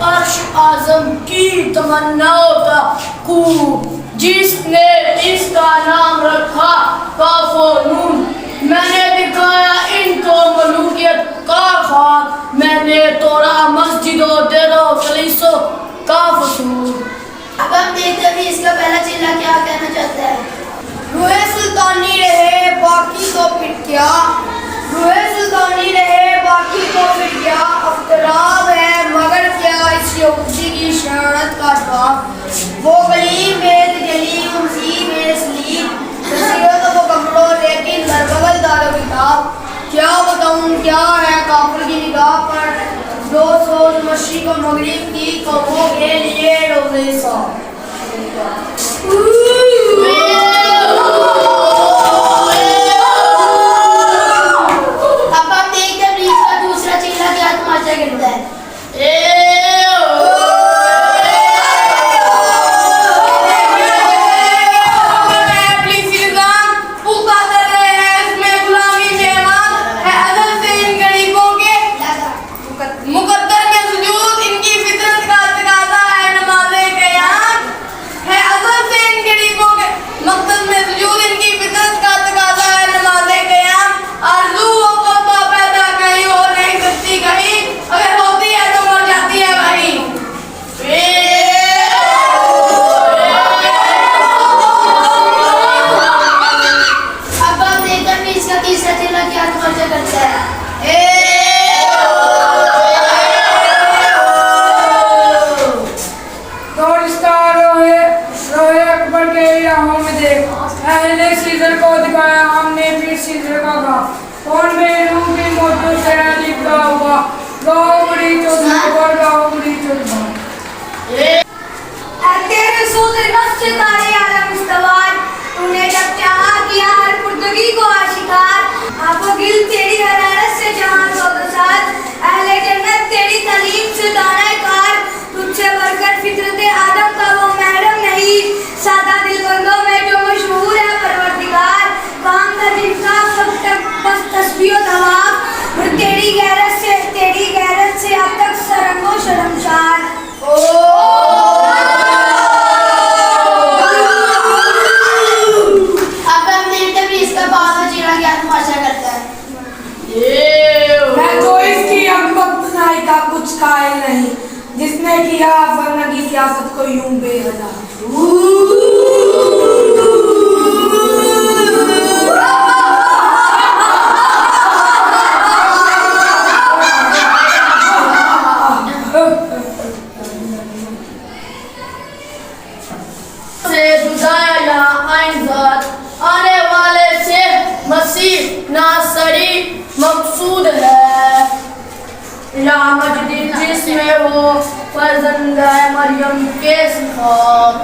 अर्श आजम की तमन्नाओं का खूब, जिसने इसका नाम रखा काफो नून। मैंने दिखाया इनको मलूकियत का ख्वाब, मैंने तोड़ा मस्जिदों देरों कलीसों का फसूल। अब हम देखते हैं इसका पहला चिल्ला क्या कहना चाहता है। रूहे सुल्तानी रहे बाकी तो फिर क्या, रूहे सुल्तानी रहे बाकी तो फिर क्या, अफ्तराब है मगर क्या इस यहूदी की शरारत का जवाब। वो गली में जली उसी में सलीब, नसीहत वो कमरों लेकिन दरबगल दारो किताब। क्या बताऊं क्या है काफिर की निगाह पर, दो सोच मशरिक और मगरिब की कौमों के लिए रोज़े साफ। अब हम देखते हैं इसका दूसरा चिल्ला क्या तमाशा करता है। सीजर को दिखाया हमने फिर सीजर का कहा, कौन मेरू की मोटो से लिखा हुआ, गाँव बड़ी चौधरी गाँव बड़ी चौधरी। तेरे सूत्र नफ्स तारे आलम इस्तवार, तूने जब चाहा किया हर पुर्तगी को आशिकार। आंखों गिल तेरी हरारत से जहां सौदसार, अहले जन्नत तेरी तालीम से दाना कार। तुझसे बढ़कर फितरत आदम का वो महरम नहीं, सादा दिलबंदों में जो मशहूर है परवरदिगार। काम का जिनका बस तस्बीह तवाफ, और तेरी गैरत से अब तक सरंगो शर्मसार। कुछ कायल नहीं, जिसने किया वरना की सियासत को यूं बेवजह। से जुदाया यहाँ आइंज़ात, आने वाले से मसीह नासरी मकसूद है। या मजदी जिसमें वो फर्जंद है मरियम के सिफात।